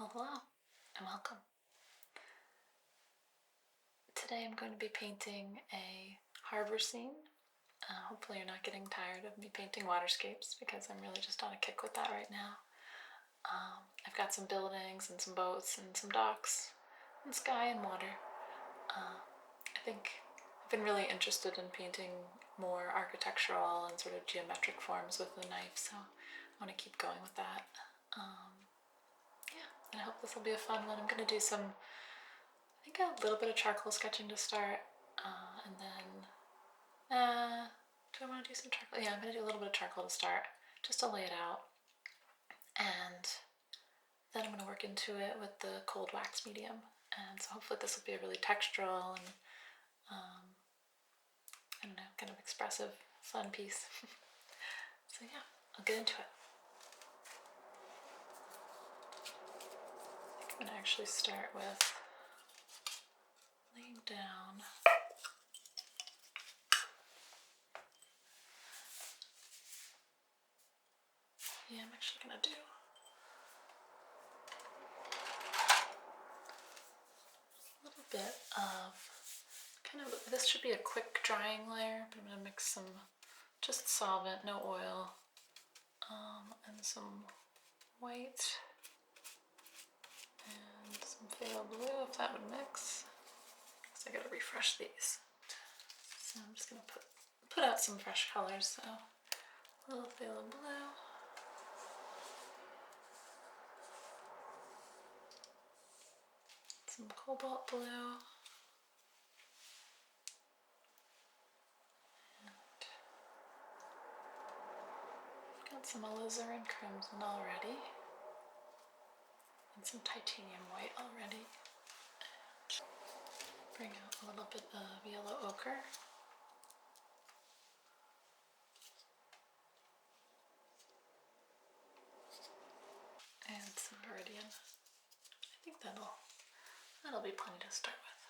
Well, hello and welcome. Today I'm going to be painting a harbor scene. Hopefully you're not getting tired of me painting waterscapes because I'm really just on a kick with that right now. I've got some buildings and some boats and some docks and sky and water. I think I've been really interested in painting more architectural and sort of geometric forms with the knife, so I want to keep going with that. And I hope this will be a fun one. I'm going to do a little bit of charcoal sketching to start, and then, do I want to do some charcoal? Yeah, I'm going to do a little bit of charcoal to start, just to lay it out, and then I'm going to work into it with the cold wax medium, and so hopefully this will be a really textural and, I don't know, kind of expressive, fun piece. So yeah, I'll get into it. I think I'm going to actually start with laying down I'm actually going to do a little bit of this should be a quick drying layer, but I'm going to mix some just solvent, no oil, and some white and some phthalo blue, if that would mix. Because I got to refresh these. So I'm just going to put out some fresh colors. So a little phthalo blue. Some cobalt blue. Got some alizarin crimson already, and some titanium white already. And bring out a little bit of yellow ochre. And some viridian. I think that'll be plenty to start with.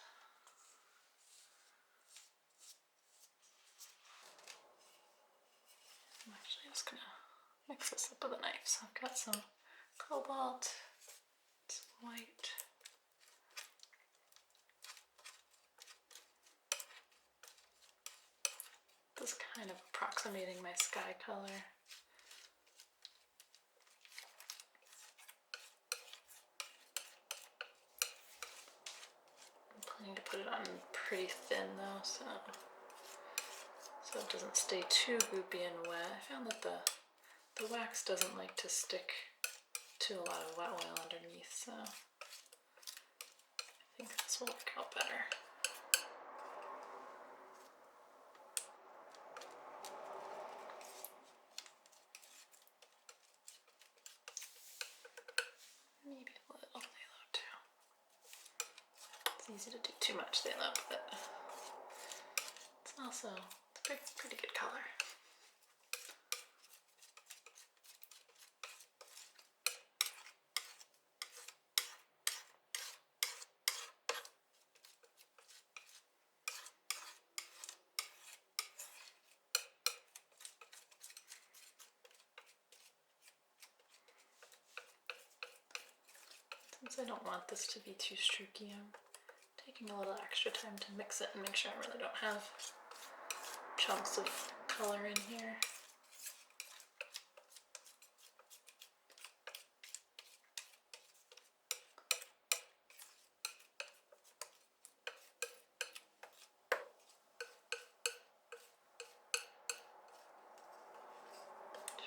I'm actually just gonna mix this up with a knife. So I've got some cobalt, some white, this kind of approximating my sky color. I'm planning to put it on pretty thin though, so it doesn't stay too goopy and wet. I found that the wax doesn't like to stick to a lot of wet oil underneath, so I think this will work out better. Maybe a little phthalo too. It's easy to do too much phthalo, but it's also a pretty good color. Since I don't want this to be too streaky, I'm taking a little extra time to mix it and make sure I really don't have chunks of color in here.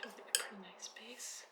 Should be a pretty nice base.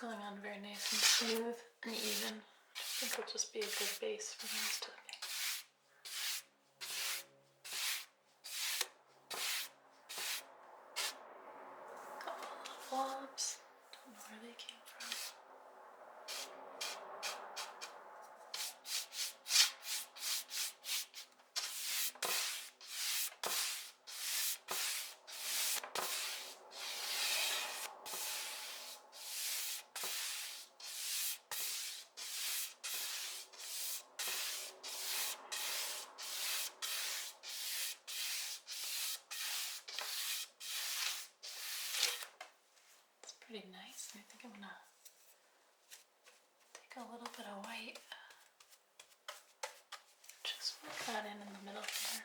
going on very nice and smooth and even. I think it'll just be a good base for the rest of the paint. Couple of blobs. Don't know where they came from. Pretty nice. I think I'm gonna take a little bit of white, just work that in the middle here.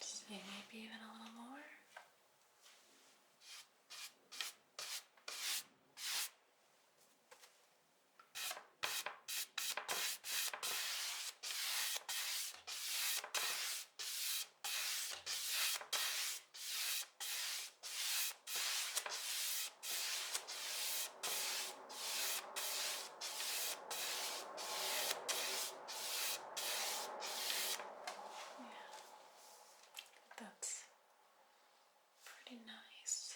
See, maybe even a little more. That's pretty nice.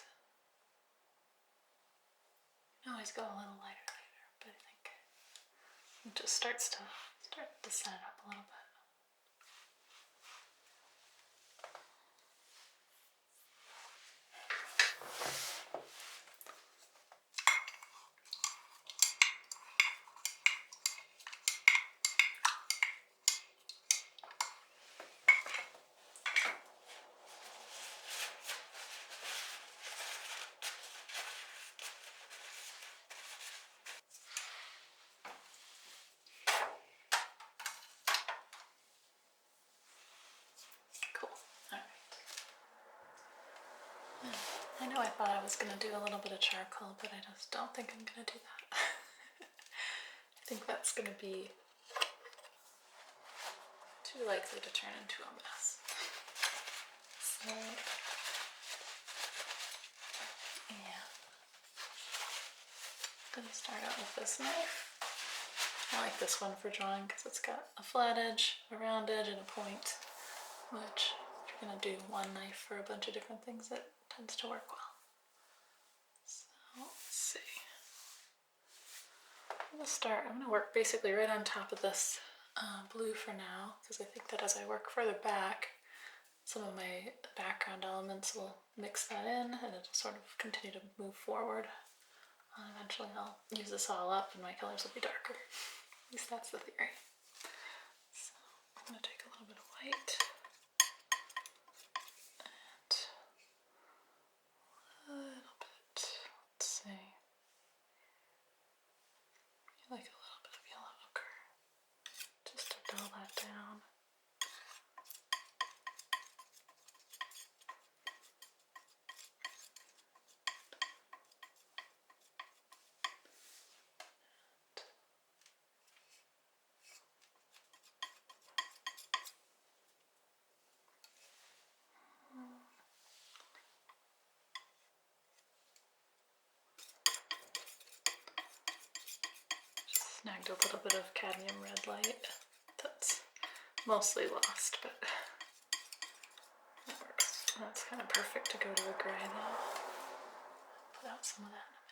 You can always go a little lighter later, but I think it just starts to set it up a little bit. Cool. Alright. I know I thought I was going to do a little bit of charcoal, but I just don't think I'm going to do that. I think that's going to be too likely to turn into a mess. So, yeah. I'm going to start out with this knife. I like this one for drawing because it's got a flat edge, a round edge, and a point, which if you're going to do one knife for a bunch of different things, it tends to work well. So let's see. I'm going to work basically right on top of this blue for now, because I think that as I work further back, some of my background elements will mix that in and it'll sort of continue to move forward. Eventually I'll use this all up and my colors will be darker. At least that's the theory. So I'm going to take a little bit of white and a little bit, let's see, like a little bit of yellow ochre, just to dull that down. Snagged a little bit of cadmium red light. That's mostly lost, but that works. That's kind of perfect to go to a gray though. Put out some of that in a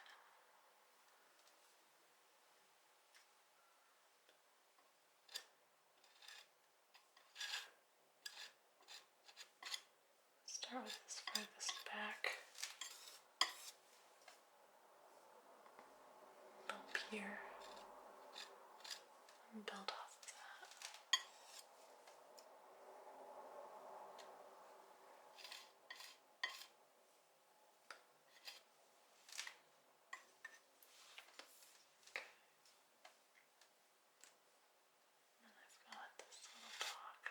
minute. here and build off of that. And I've got this little dog.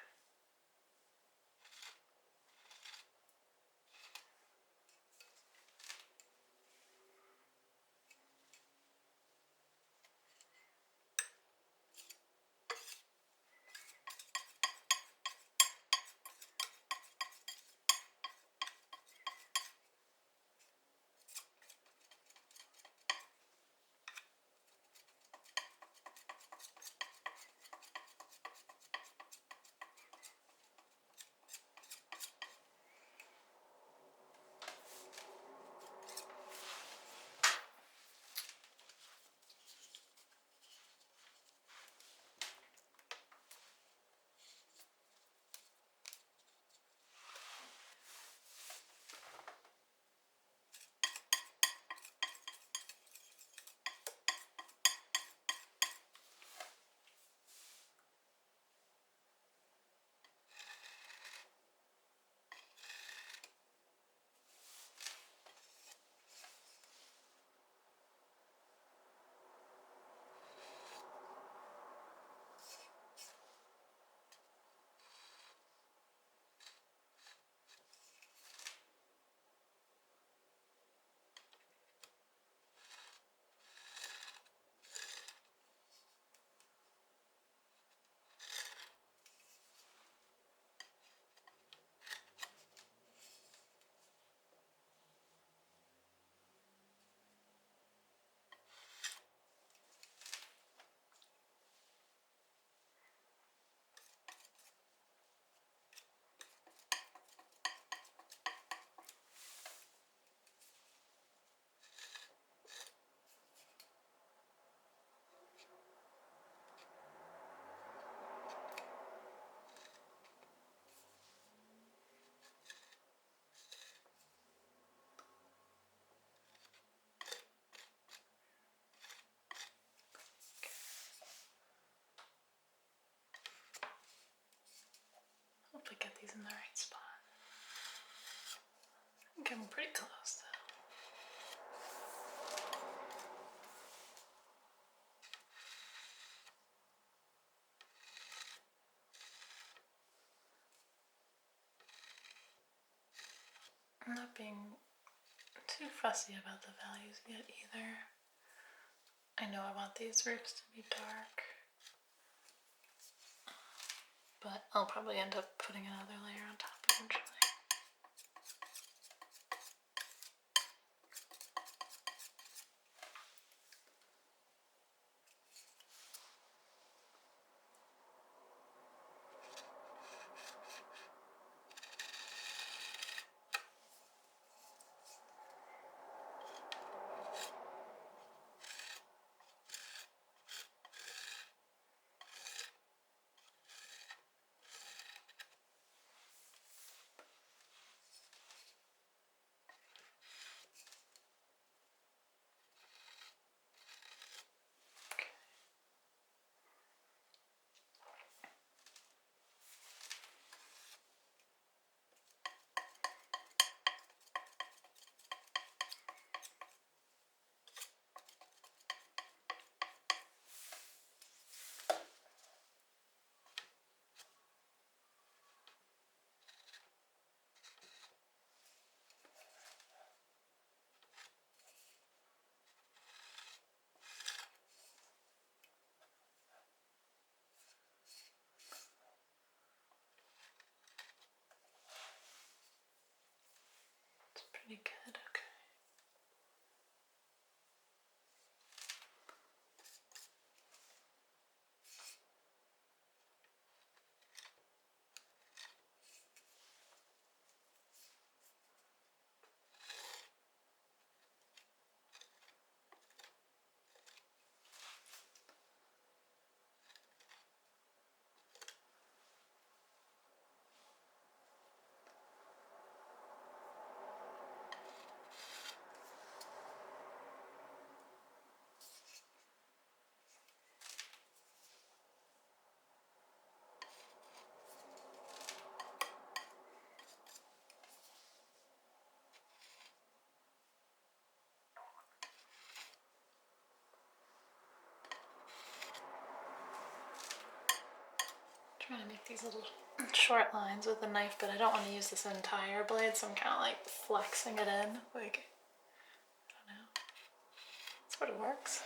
Hopefully get these in the right spot. I'm getting pretty close though. I'm not being too fussy about the values yet either. I know I want these roofs to be dark, but I'll probably end up putting another layer on top eventually. trying to make these little short lines with the knife, but I don't want to use this entire blade, so I'm kind of like flexing it in, like, I don't know. Sort of works.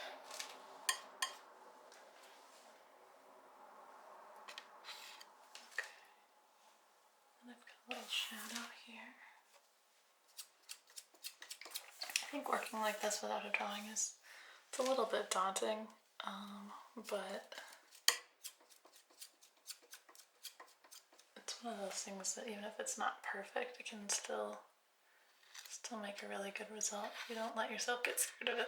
Okay. And I've got a little shadow here. I think working like this without a drawing it's a little bit daunting, but it's one of those things that even if it's not perfect, it can still make a really good result if you don't let yourself get scared of it.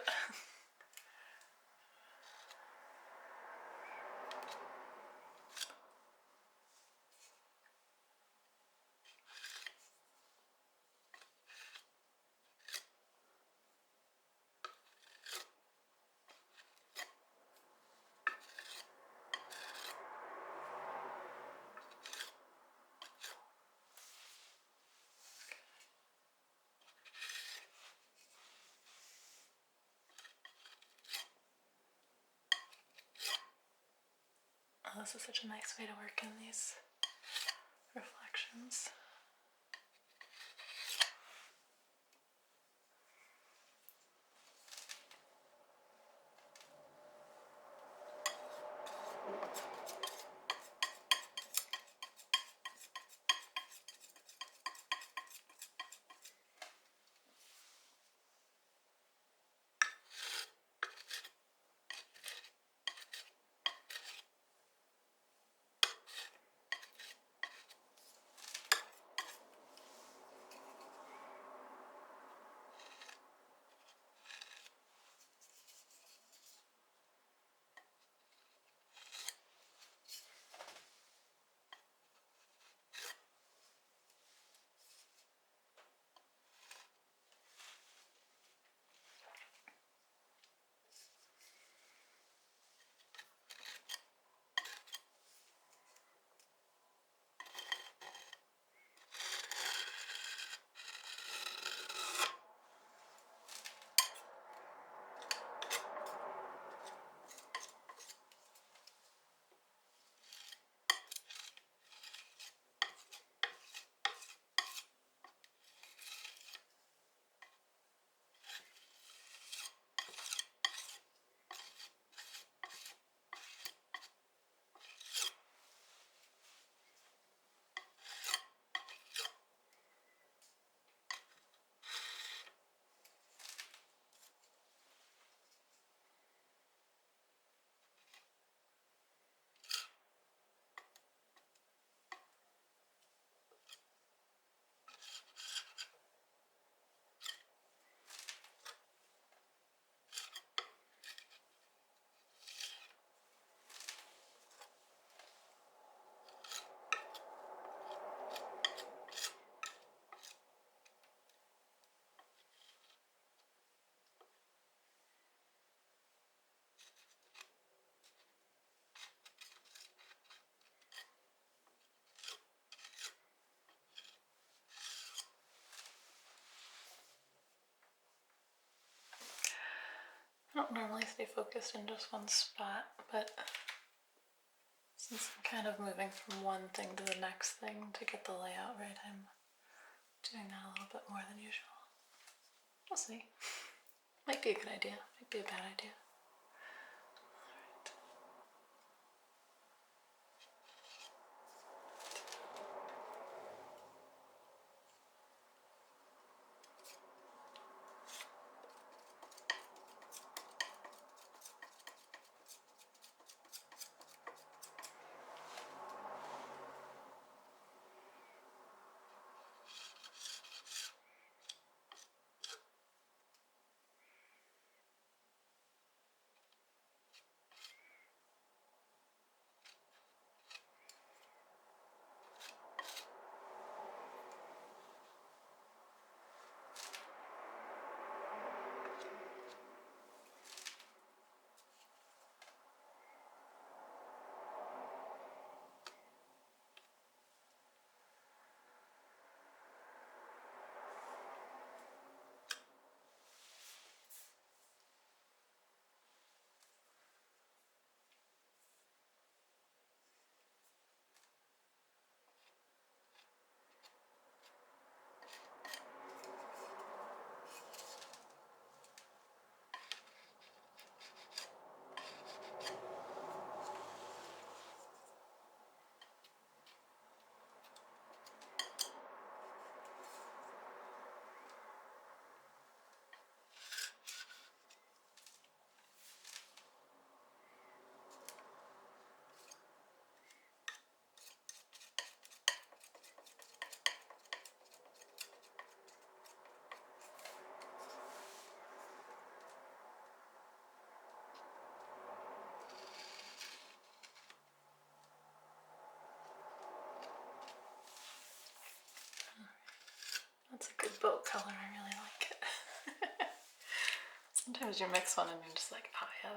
Oh, this is such a nice way to work in these reflections. I don't normally stay focused in just one spot, but since I'm kind of moving from one thing to the next thing to get the layout right, I'm doing that a little bit more than usual. We'll see. Might be a good idea, might be a bad idea. boat color. I really like it. Sometimes you mix one and you're just like, oh yeah,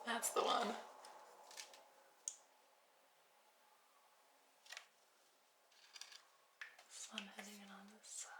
that's the one. Sun hitting it on this side.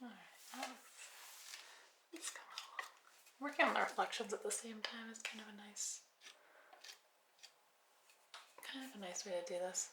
Alright, it's coming along. Working on the reflections at the same time is kind of a nice way to do this.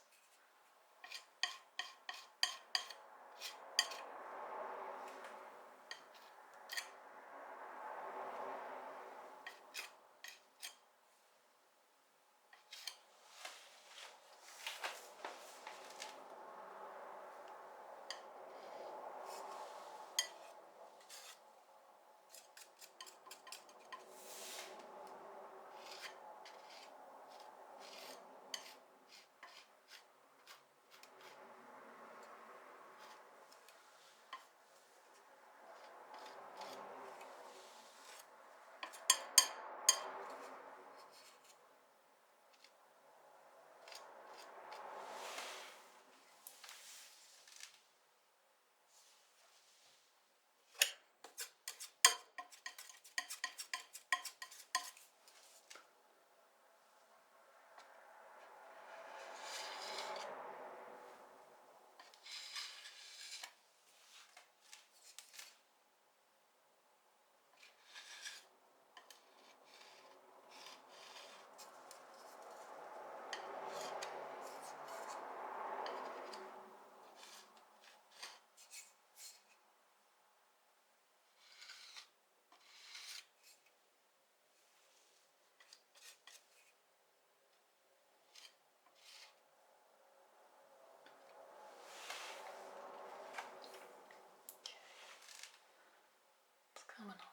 It's coming along.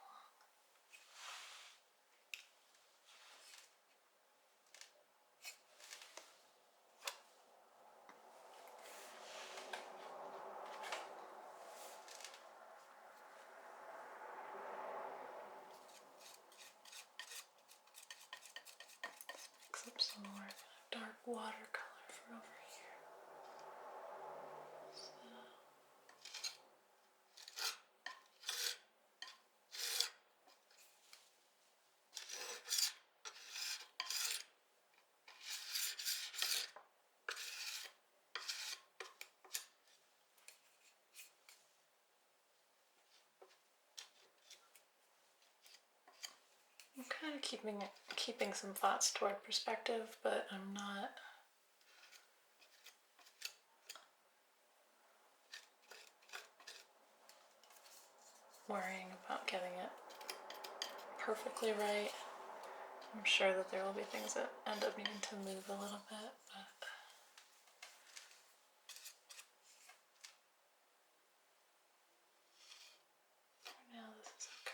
Mix up some more dark watercolor for over here. I'm kind of keeping some thoughts toward perspective, but I'm not worrying about getting it perfectly right. I'm sure that there will be things that end up needing to move a little bit, but for now this is okay.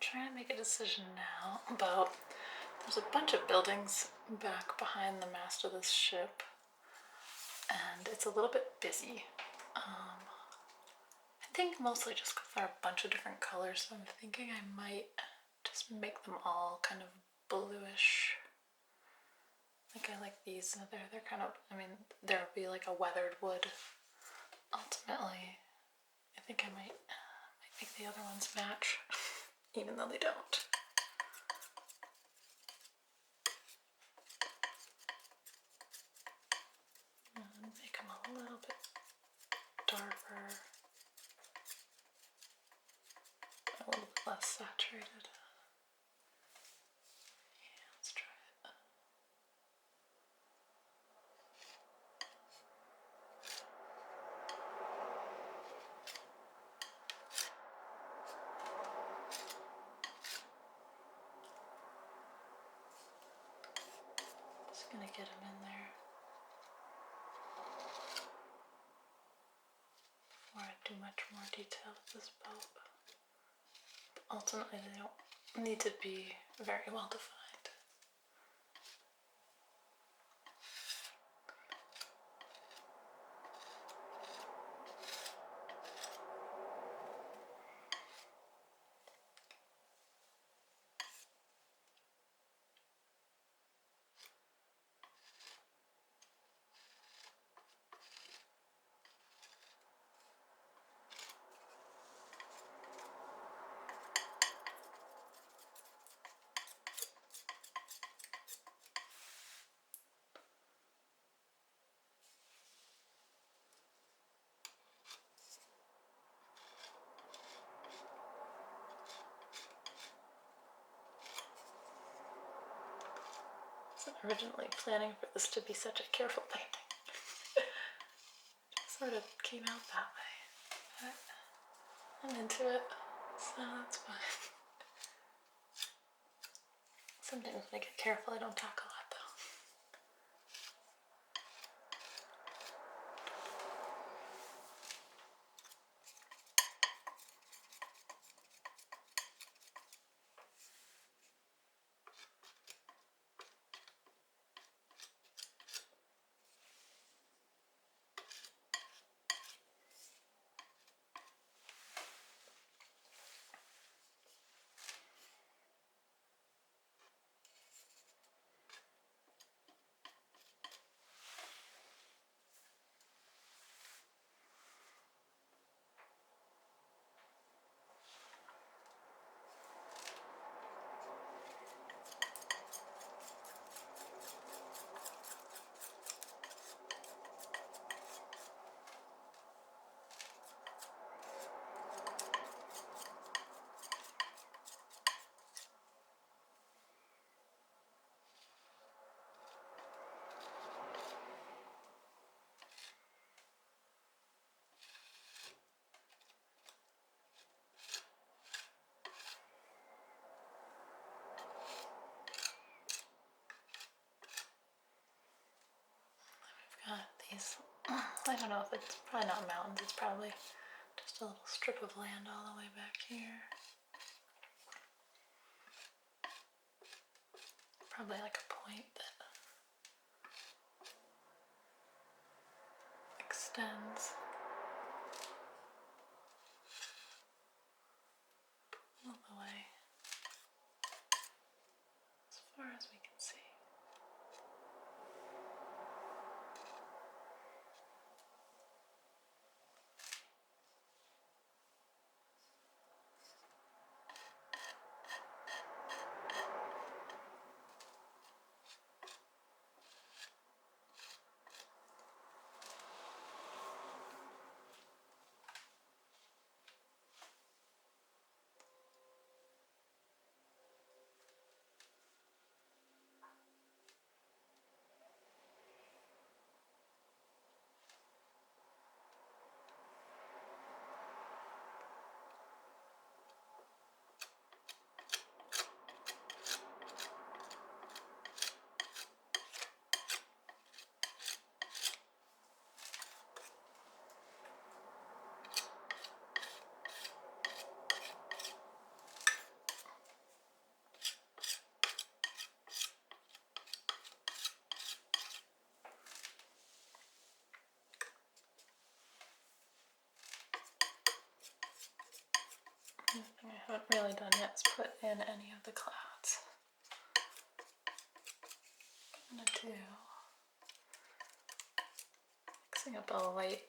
trying to make a decision now about, there's a bunch of buildings back behind the mast of this ship, and it's a little bit busy. I think mostly just because there are a bunch of different colors, so I'm thinking I might just make them all kind of bluish. Like I like these, they're kind of, I mean, there'll be like a weathered wood. Ultimately, I think I might make the other ones match, even though they don't. And make them a little bit darker, a little bit less saturated. Yeah, let's try it. Just gonna get them in there before I do much more detail with this boat. Ultimately, they don't need to be very well defined. Originally planning for this to be such a careful painting. It sort of came out that way. But I'm into it, so that's fine. Sometimes when I get careful, I don't talk a lot though. These, I don't know if it's probably not mountains, it's probably just a little strip of land all the way back here. Probably like a point that extends all the way as far as we can see. haven't really done yet is put in any of the clouds. I'm gonna do mixing up a light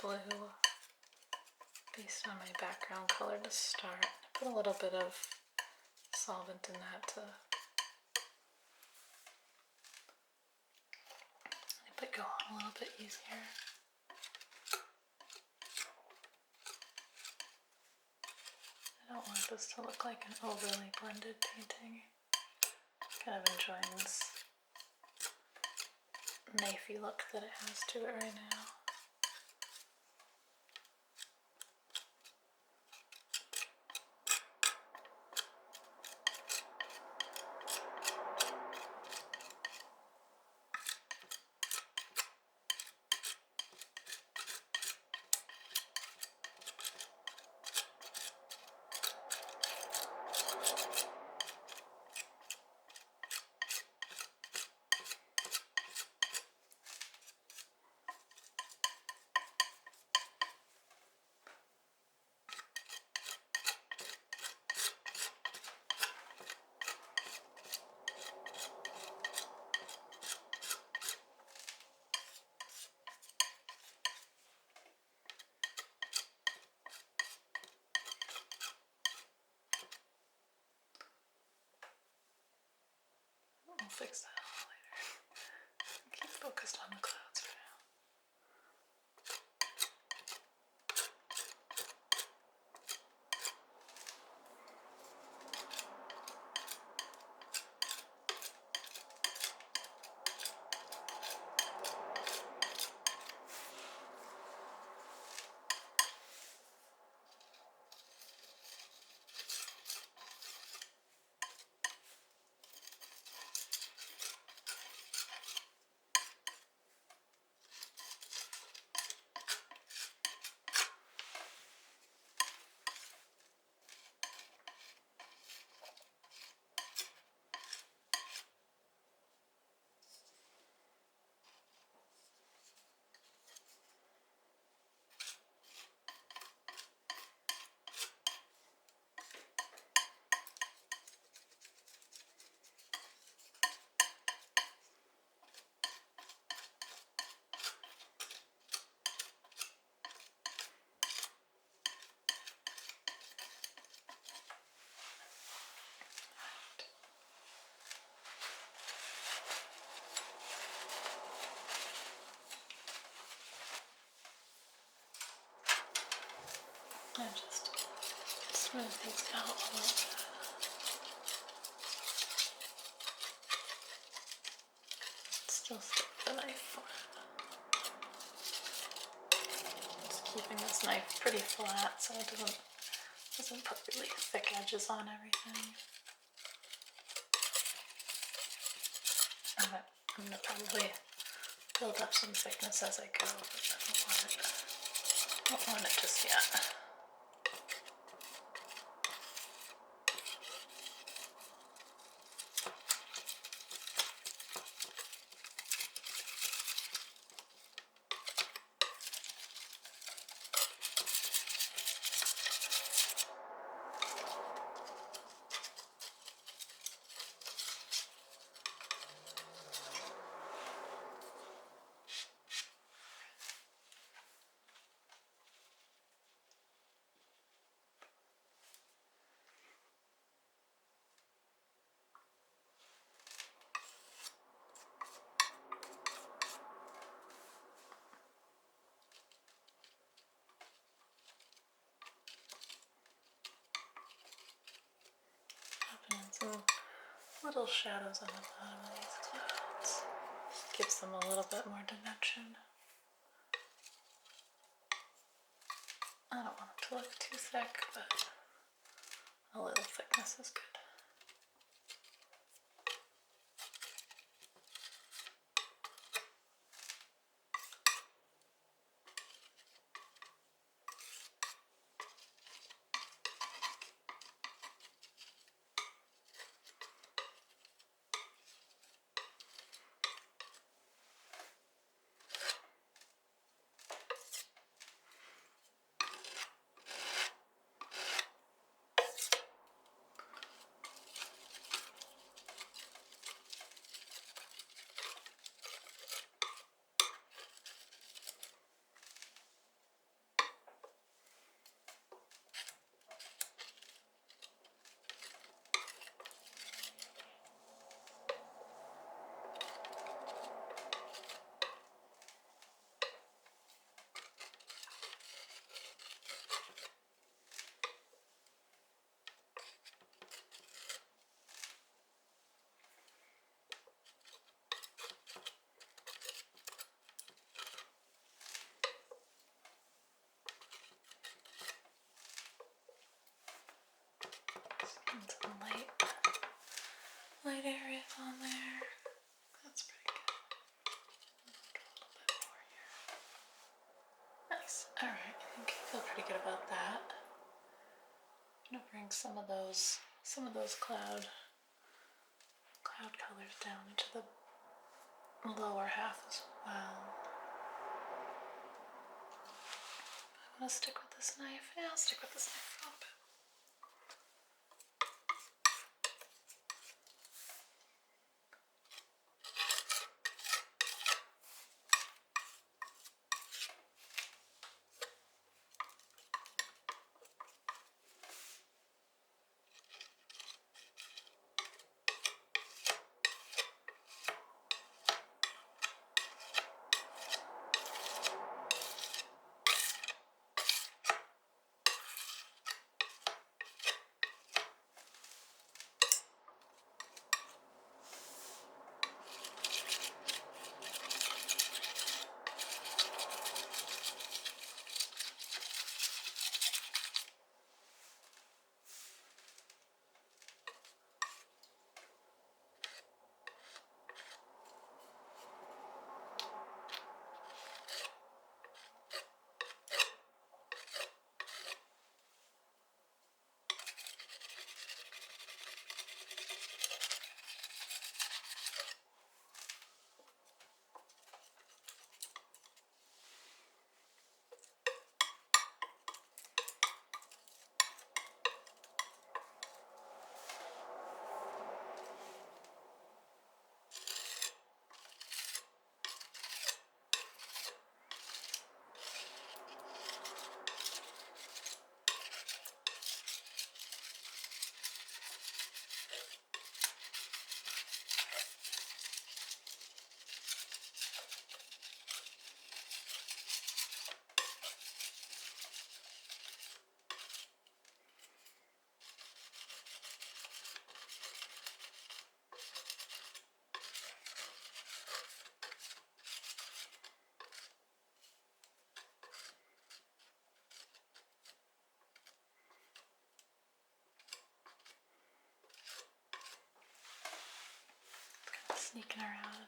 blue based on my background color to start. Put a little bit of solvent in that to help it go on a little bit easier. I don't want this to look like an overly blended painting. Kind of enjoying this knifey look that it has to it right now. We'll fix that all later. Keep focused on the clouds for now. And just smooth these out a little bit. Still stick the knife flat. Just keeping this knife pretty flat so it doesn't put really thick edges on everything. I'm gonna probably build up some thickness as I go, but I don't want it just yet. Some little shadows on the bottom of these clouds. Gives them a little bit more dimension. I don't want it to look too thick, but a little thickness is good. some of those cloud colors down into the lower half as well. I want to stick with this knife. Yeah, I'll stick with this knife for a little bit. Sneaking around,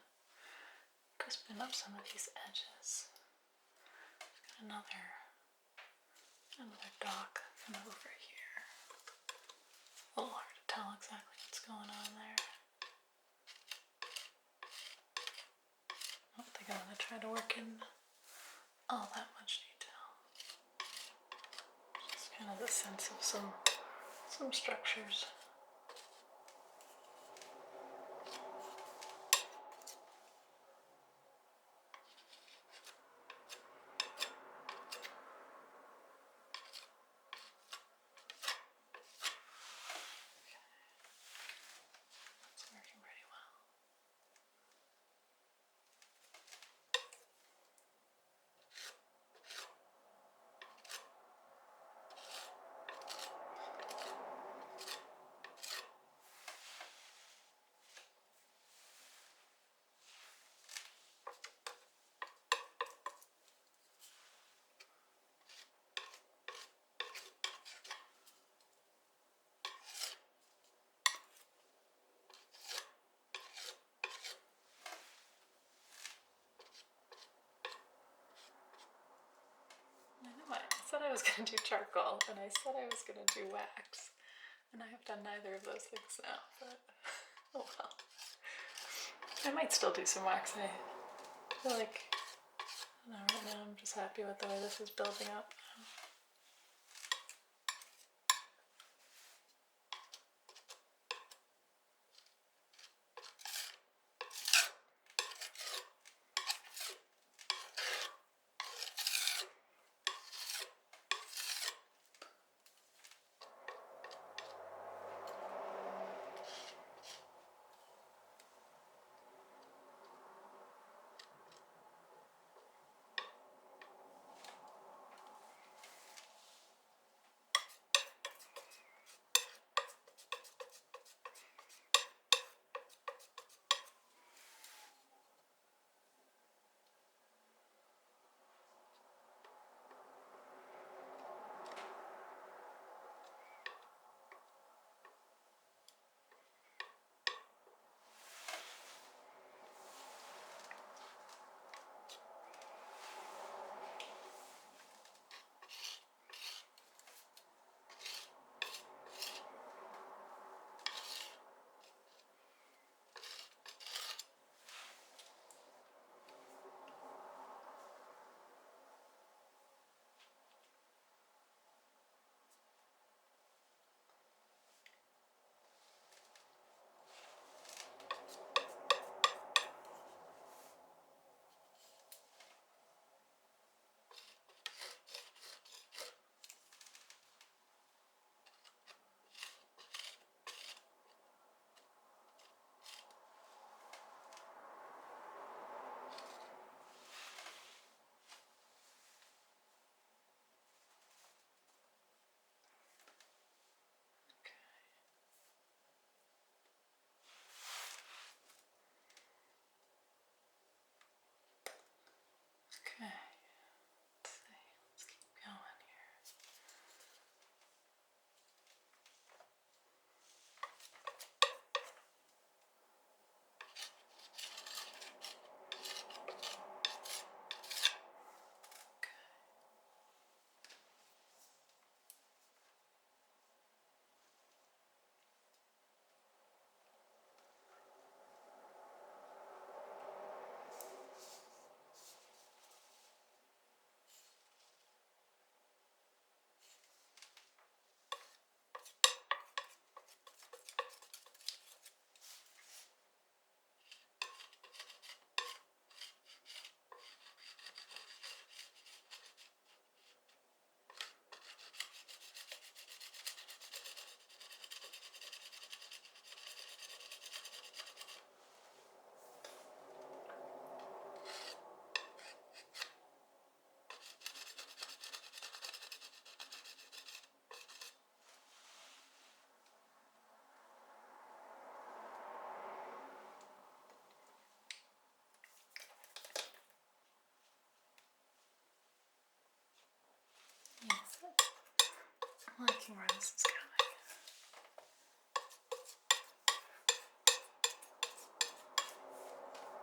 crisping up some of these edges. Got another dock kind of over here. A little hard to tell exactly what's going on there. I don't think I'm going to try to work in all that much detail. Just kind of the sense of some structures. I said I was going to do charcoal, and I said I was going to do wax, and I have done neither of those things now, but oh well. I might still do some wax. I feel like, I don't know, right now I'm just happy with the way this is building up. I'm liking where this is going.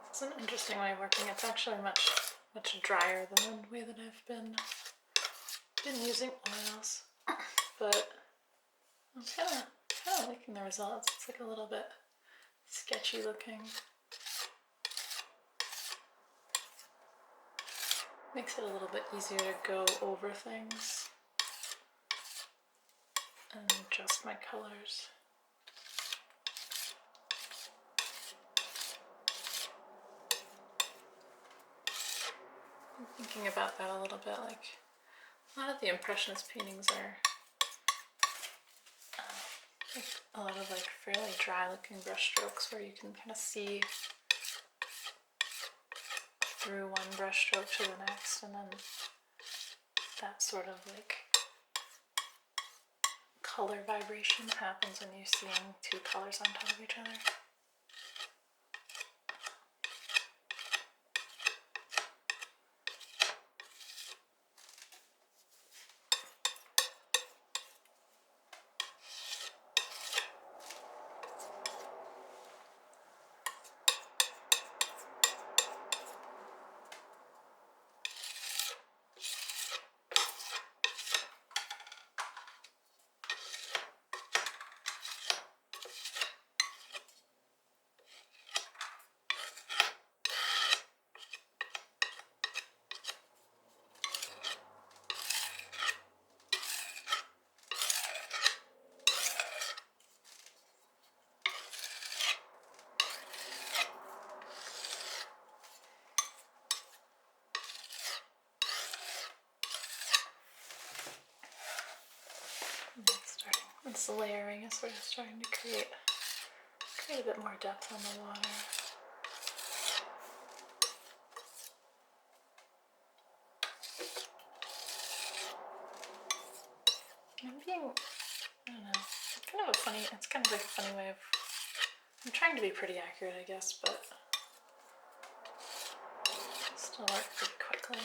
It's an interesting way of working. It's actually much drier than the way that I've been using oils, but I'm kind of liking the results. It's like a little bit sketchy looking. Makes it a little bit easier to go over things and adjust my colors. I'm thinking about that a little bit, like a lot of the Impressionist paintings are like a lot of like fairly dry looking brush strokes where you can kind of see through one brush stroke to the next, and then that sort of like color vibration happens when you're seeing two colors on top of each other. This layering is sort of starting to create a bit more depth on the water. I don't know, it's kind of like a funny way of, I'm trying to be pretty accurate, I guess, but still work pretty quickly.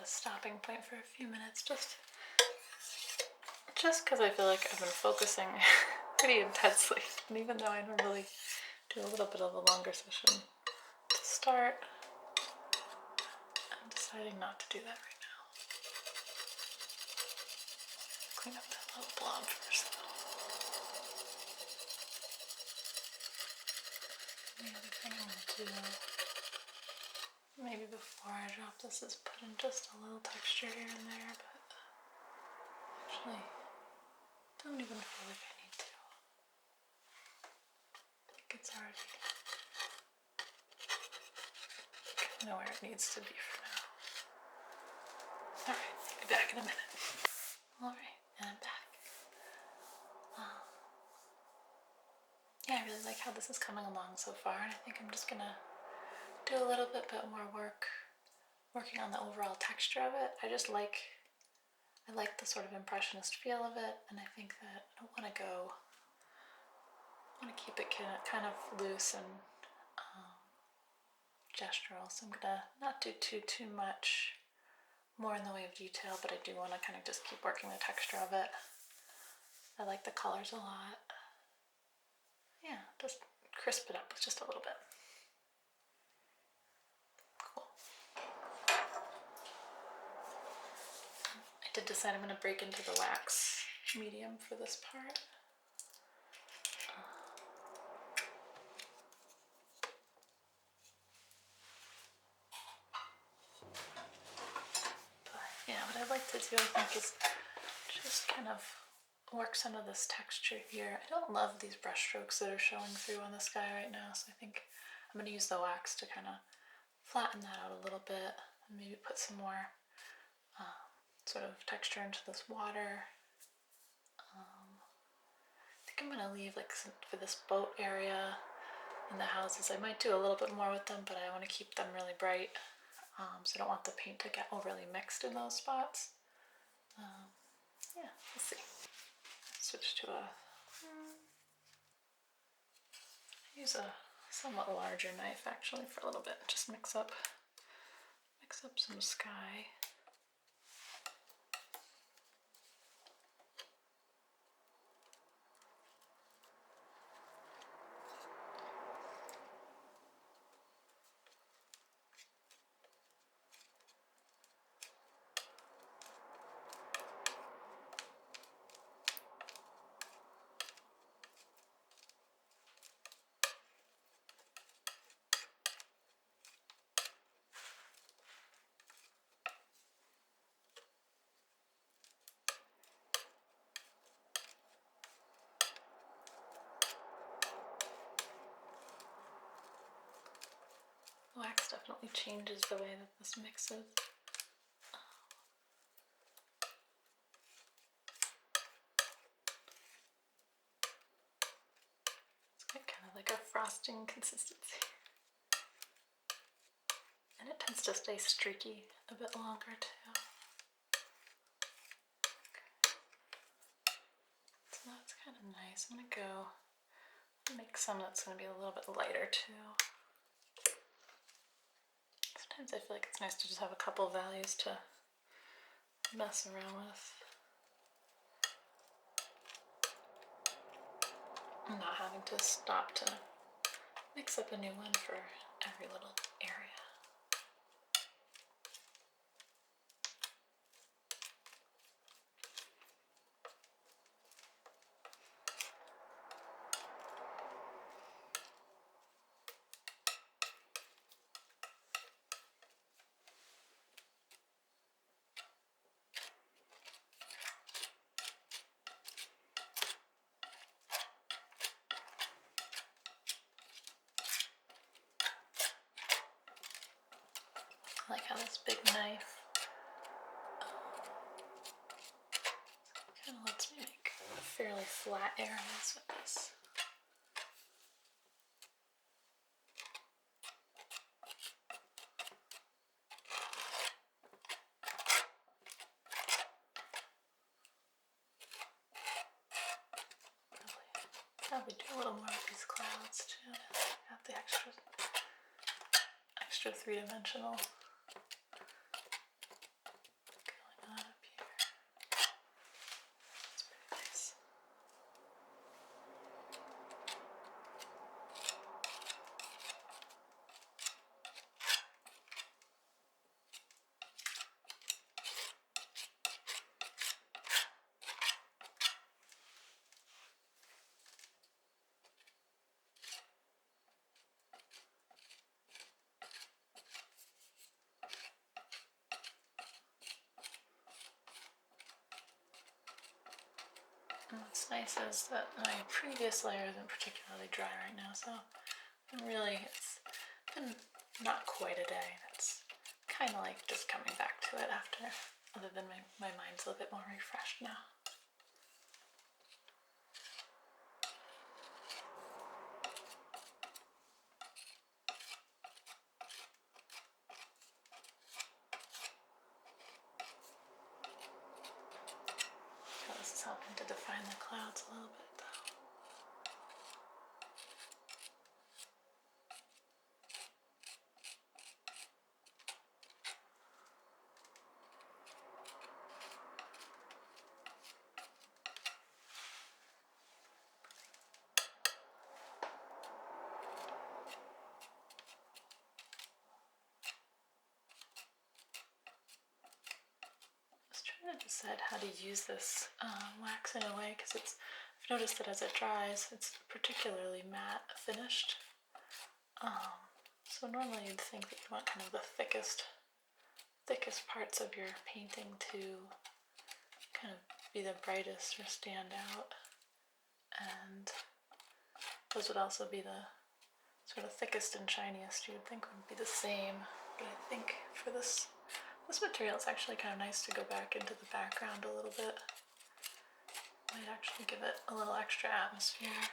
a stopping point for a few minutes, just because I feel like I've been focusing pretty intensely. And even though I normally do a little bit of a longer session to start, I'm deciding not to do that right now. Clean up that little blob first though. The other thing I'm going to do, maybe before I drop this, is put in just a little texture here and there, but actually don't even feel like I need to. I think it's already kind of where it needs to be for now. Alright, I'll be back in a minute. Alright, and I'm back. Yeah, I really like how this is coming along so far, and I think I'm just gonna do a little bit more working on the overall texture of it. I like the sort of impressionist feel of it, and I think that I don't want to keep it kind of loose and gestural, so I'm gonna not do too much more in the way of detail, but I do want to kind of just keep working the texture of it. I like the colors a lot. Yeah, just crisp it up with just a little bit. Cool. I did decide I'm going to break into the wax medium for this part. But yeah, what I'd like to do, I think, is just kind of work some of this texture here. I don't love these brush strokes that are showing through on the sky right now, so I think I'm going to use the wax to kind of flatten that out a little bit and maybe put some more sort of texture into this water. I think I'm going to leave, like, for this boat area and the houses, I might do a little bit more with them, but I want to keep them really bright, so I don't want the paint to get overly mixed in those spots. Yeah, let's see. Switch to use a somewhat larger knife actually for a little bit. Just mix up some sky. Wax definitely changes the way that this mixes. It's got kind of like a frosting consistency. And it tends to stay streaky a bit longer too. So that's kind of nice. I'm going to go make some that's going to be a little bit lighter too. Sometimes I feel like it's nice to just have a couple of values to mess around with. I'm not having to stop to mix up a new one for every little area. I like how this big knife kind of lets me make fairly flat areas with this. Probably do a little more with these clouds too. Got the extra three-dimensional nice is that my previous layer isn't particularly dry right now, so it's been not quite a day. It's kind of like just coming back to it after, other than my mind's a little bit more refreshed now. So this is helping to define the clouds a little bit, though. I was trying to decide how to use this wax in a way, because I've noticed that as it dries, it's particularly matte finished. So normally you'd think that you want kind of the thickest parts of your painting to kind of be the brightest or stand out, and those would also be the sort of thickest and shiniest you would think would be the same. But I think for this material, it's actually kind of nice to go back into the background a little bit. Might actually give it a little extra atmosphere.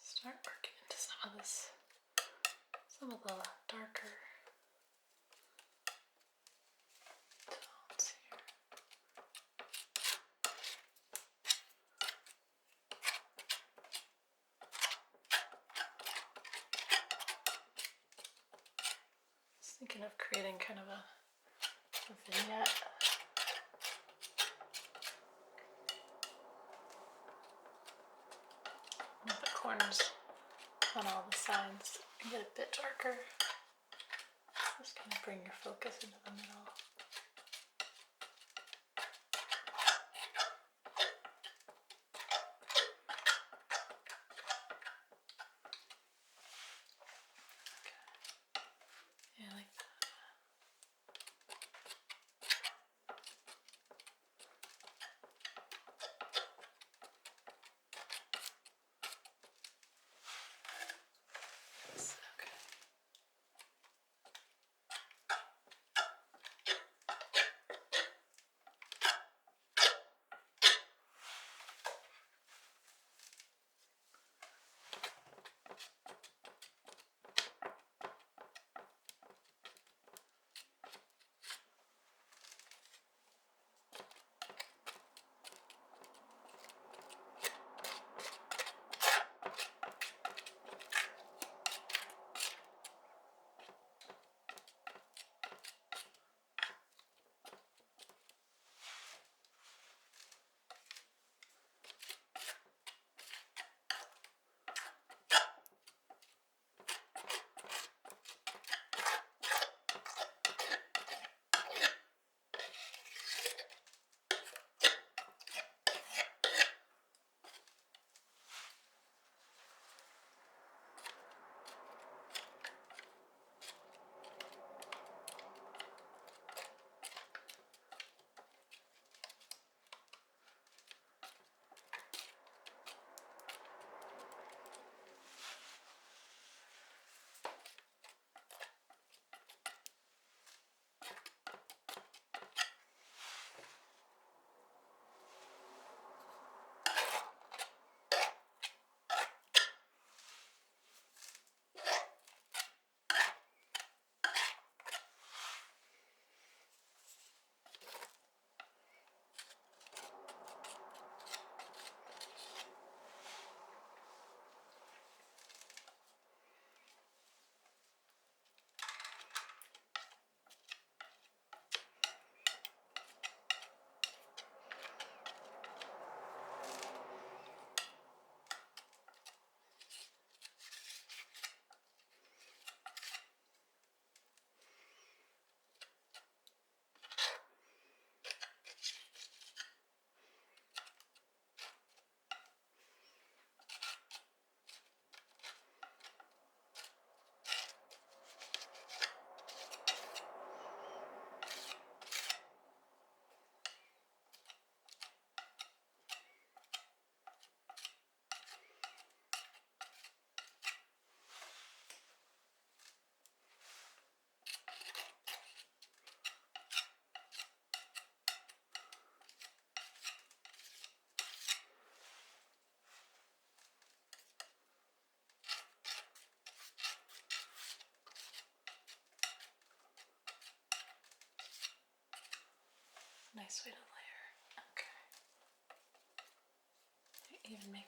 Start working into some of the darker tones here. I was thinking of creating kind of a vignette. With the corners on all the sides and get a bit darker. Just kind of bring your focus into the middle. Okay. Yeah, like that. Yes, okay.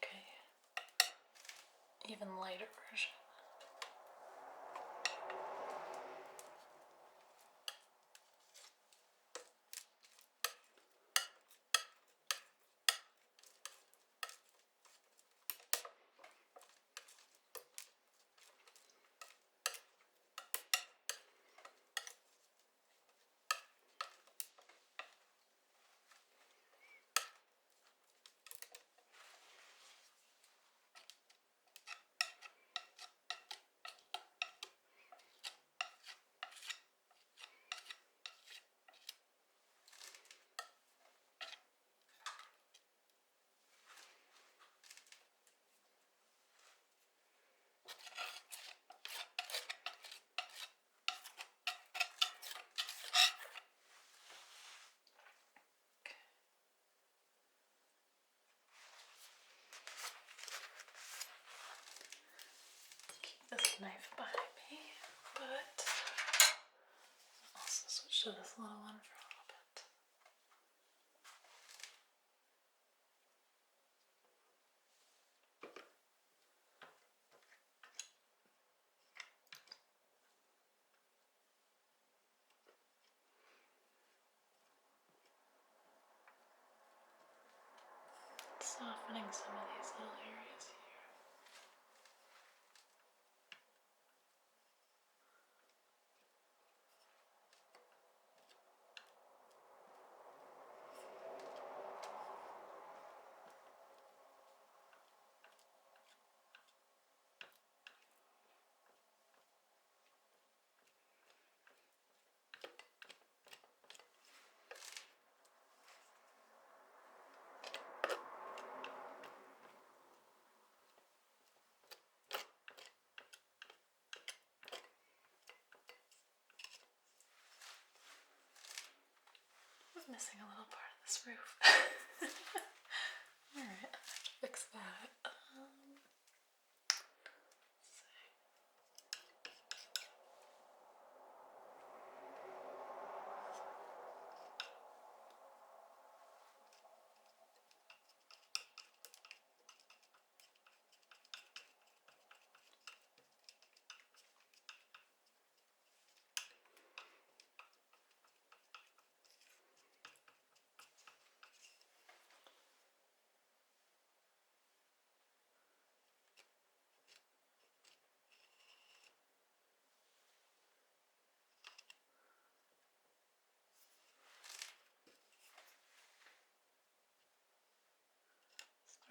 make a even lighter version. This knife by me, but I'll also switch to this little one for a little bit. Softening some of these little areas here. Missing a little part of this roof. Alright, I have to fix that. Let's see.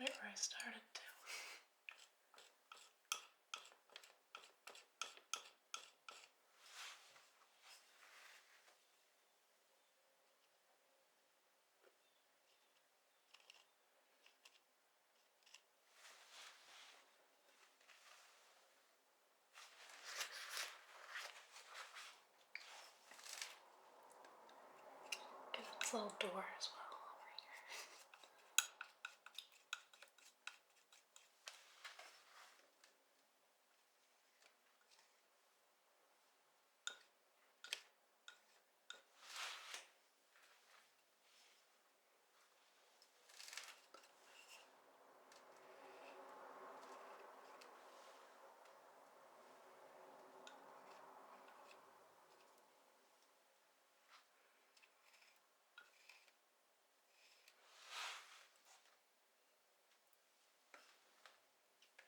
Right where I started to. Get this little door as well over here.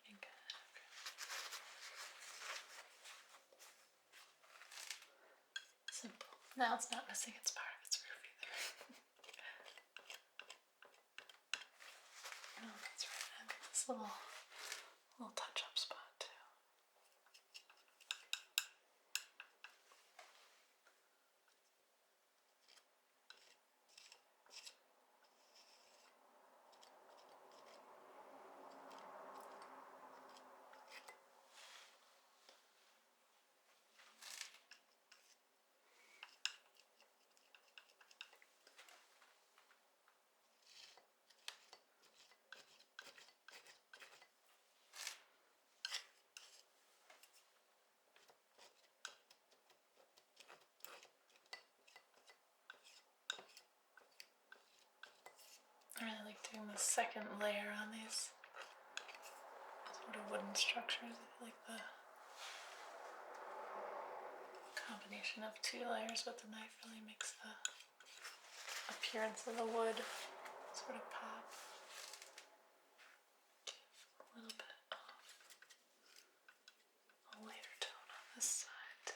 Pretty good. Simple. Now it's not missing its part of its roof either. Oh, that's right. I got this little touch-up spot too. I really like doing the second layer on these wooden structures. I feel like the combination of two layers with the knife really makes the appearance of the wood sort of pop. Give a little bit of a lighter tone on this side too.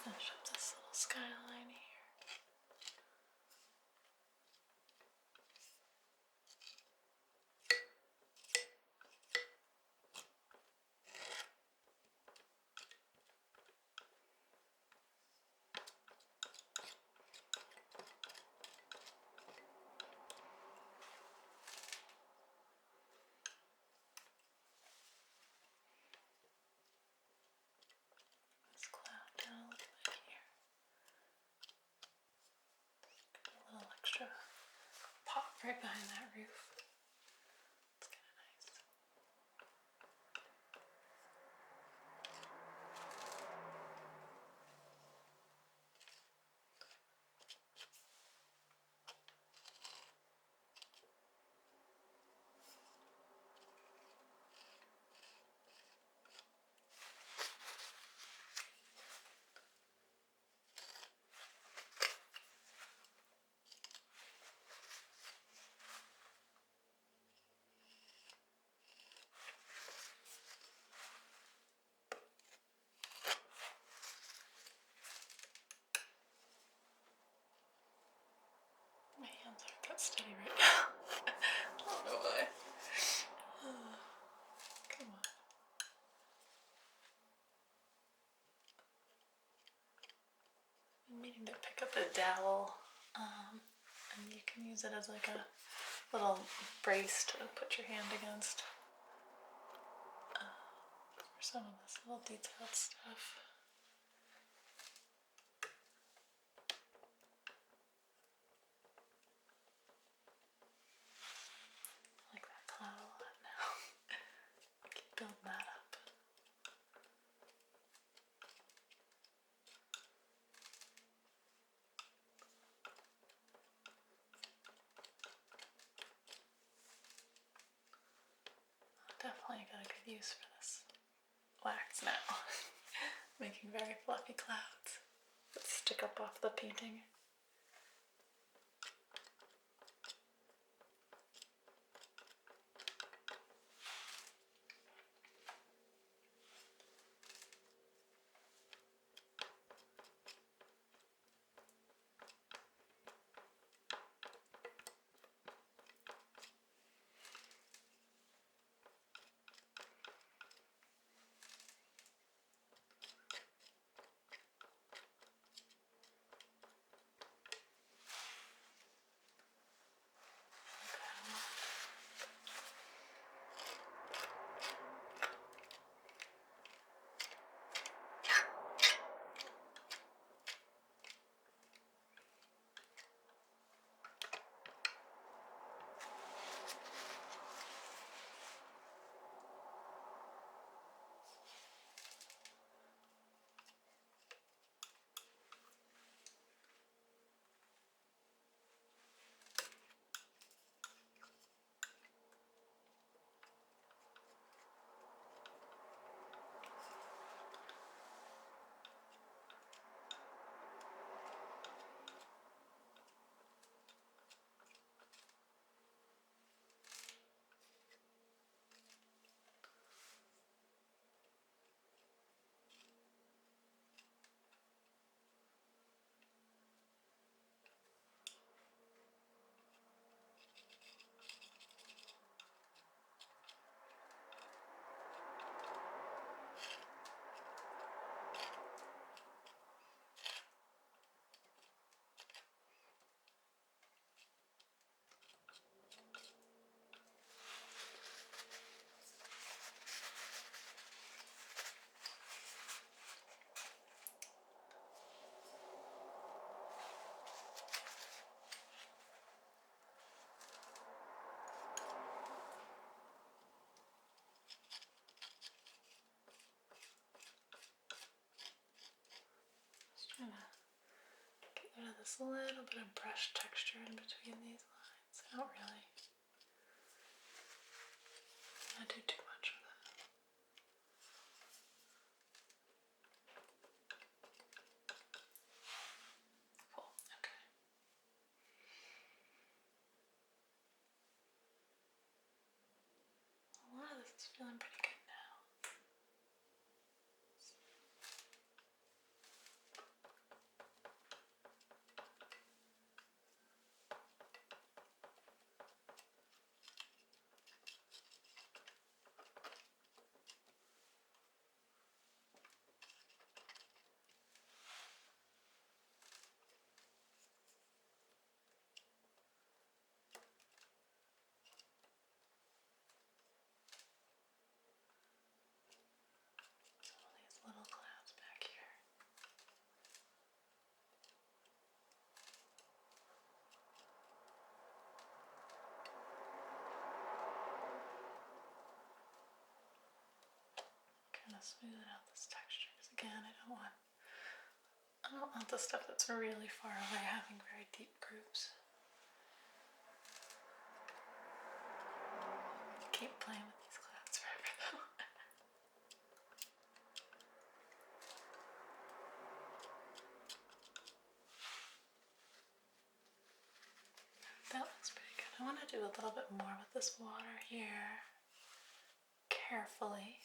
Finish up this little skyline here. This cloud down a little bit here. A little extra pop right behind that roof. It's kind of nice. My hands aren't that steady right now. I don't know why. Come on. I'm meaning to pick up a dowel and You can use it as like a little brace to put your hand against for some of this little detailed stuff. I like that cloud a lot now. Keep building that up. Definitely got a good use for this wax now. Making very fluffy clouds that stick up off the painting. Trying to get rid of this little bit of brush texture in between these lines. I don't really want to do too much with it. Cool, okay. A lot of this is feeling pretty good now. All these little clouds back here. Kind of smooth out this texture because again, I don't want the stuff that's really far away having very deep grooves. Keep playing with these clouds forever though. That looks pretty good. I want to do a little bit more with this water here. Carefully.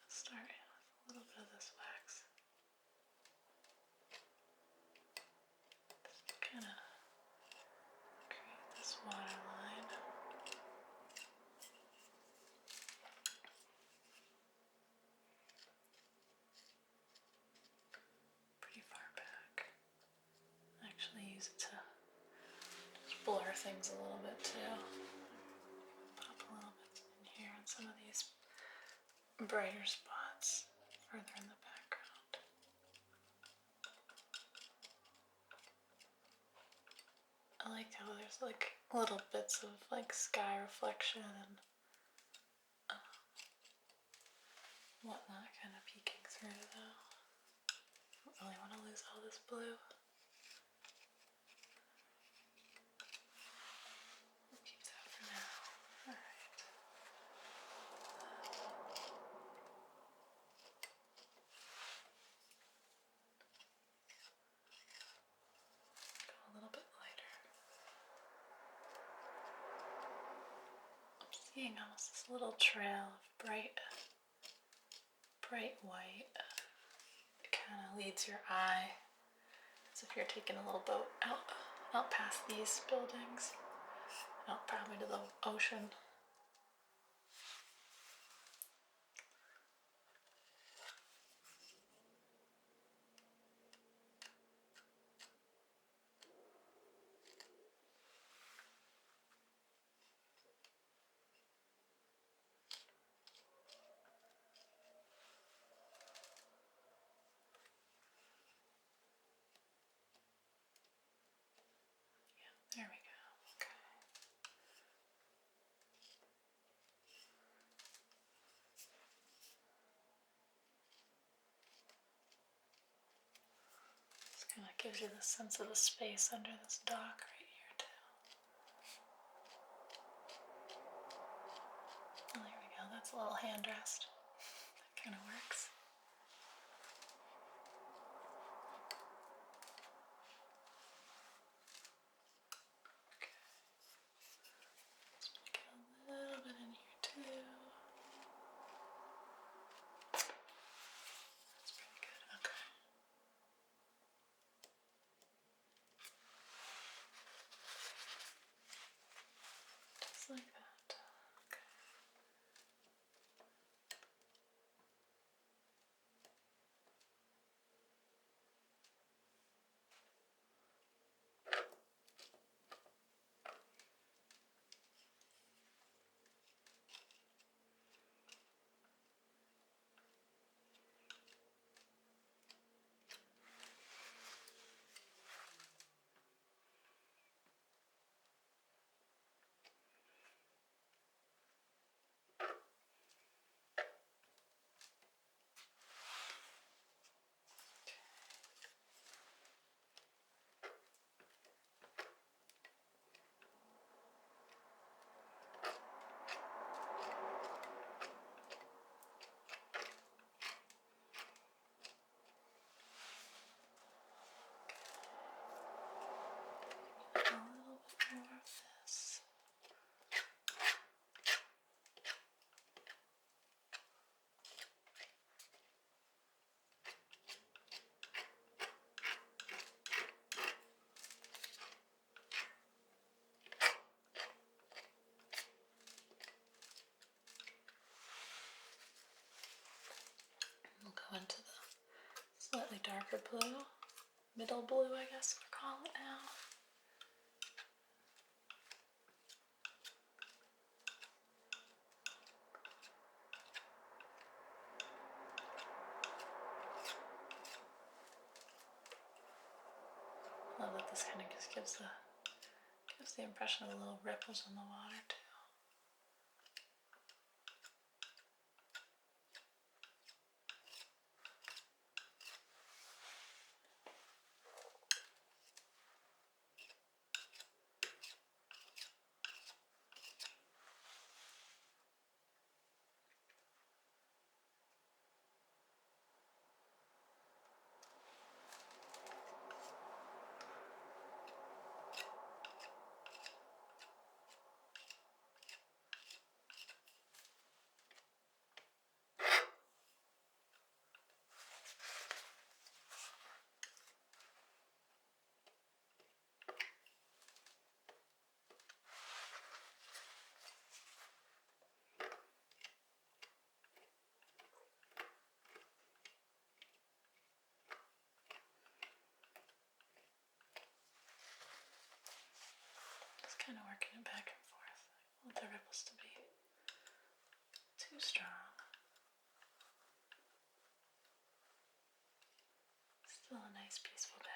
Starting with a little bit of this wax. Just kind of create this water line. Pretty far back. use it to just blur things a little bit too. Pop a little bit in here on some of these brighter spots further in the background. I like how there's like little bits of like sky reflection and whatnot kind of peeking through though. I don't really want to lose all this blue. We'll keep that for now. Alright. Go a little bit lighter. I'm seeing almost this little trail of bright white. It kind of leads your eye as if you're taking a little boat out past these buildings, out probably to the ocean. There we go. Okay. This kind of gives you the sense of the space under this dock right here too. Oh, there we go. That's a little hand rest. That kind of works. A little bit in here too. That's pretty good. Okay. Just like that. Okay. A little bit more of this. We'll go into the slightly darker blue, middle blue, I guess we'll call it now. Love that this kind of just gives the impression of the little ripples in the water too. the ripples to be too strong. Still a nice, peaceful day.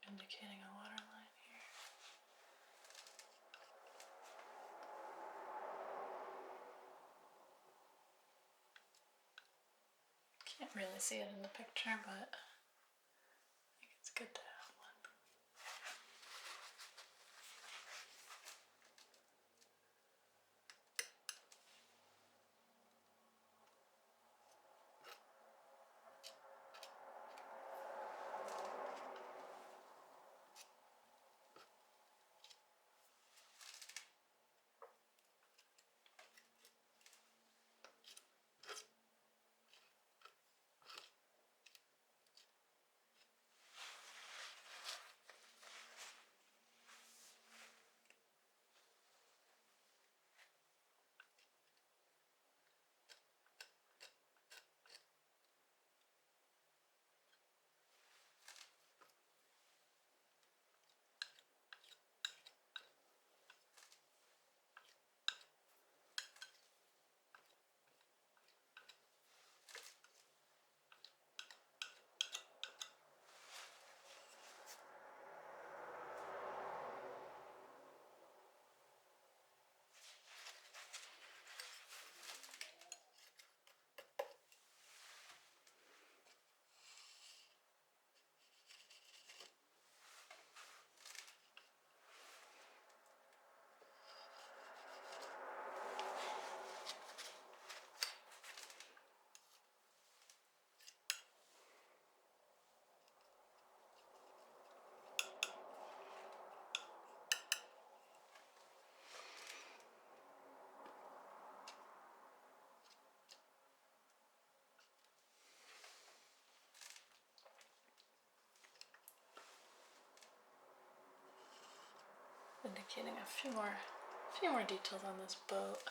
Indicating a water line here. Can't really see it in the picture, but I think it's good to have one. Indicating a few more details on this boat.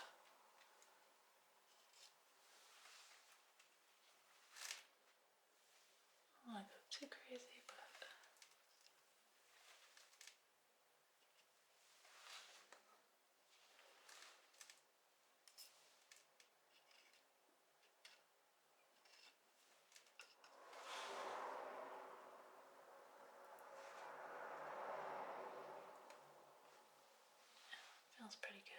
I don't want to go too crazy, but feels pretty good.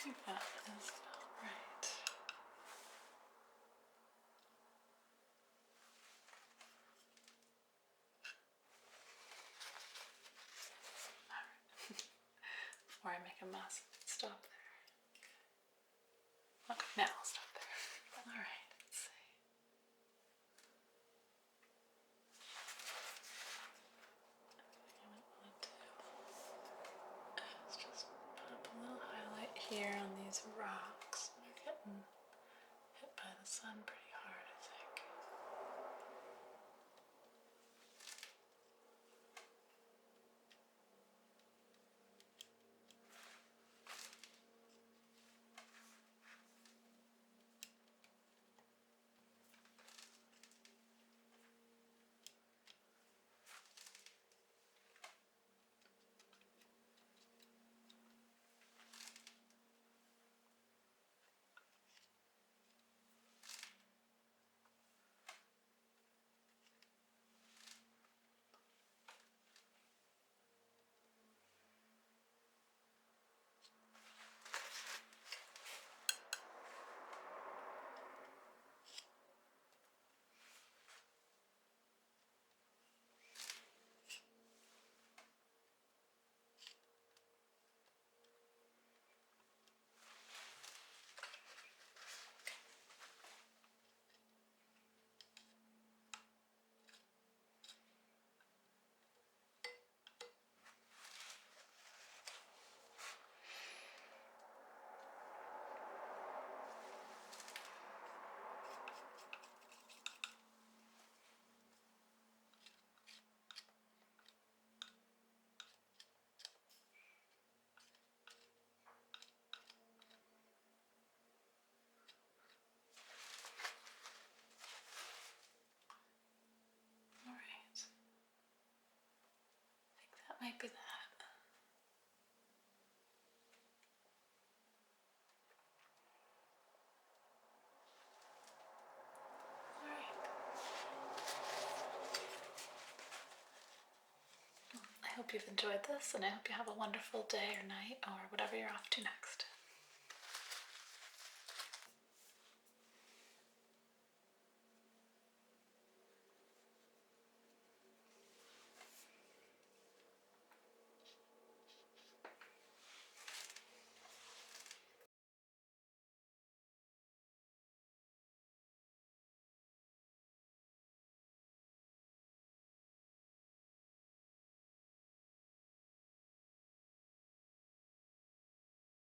think that is right. Before I make a mess, stop there. Okay, now I'll stop there. Alright, let's see. I might want to do is just put up a little highlight here on these rocks. They're getting hit by the sun pretty hard, I think. Alright. I think that might be that. Alright. I hope you've enjoyed this, and I hope you have a wonderful day or night or whatever you're off to next.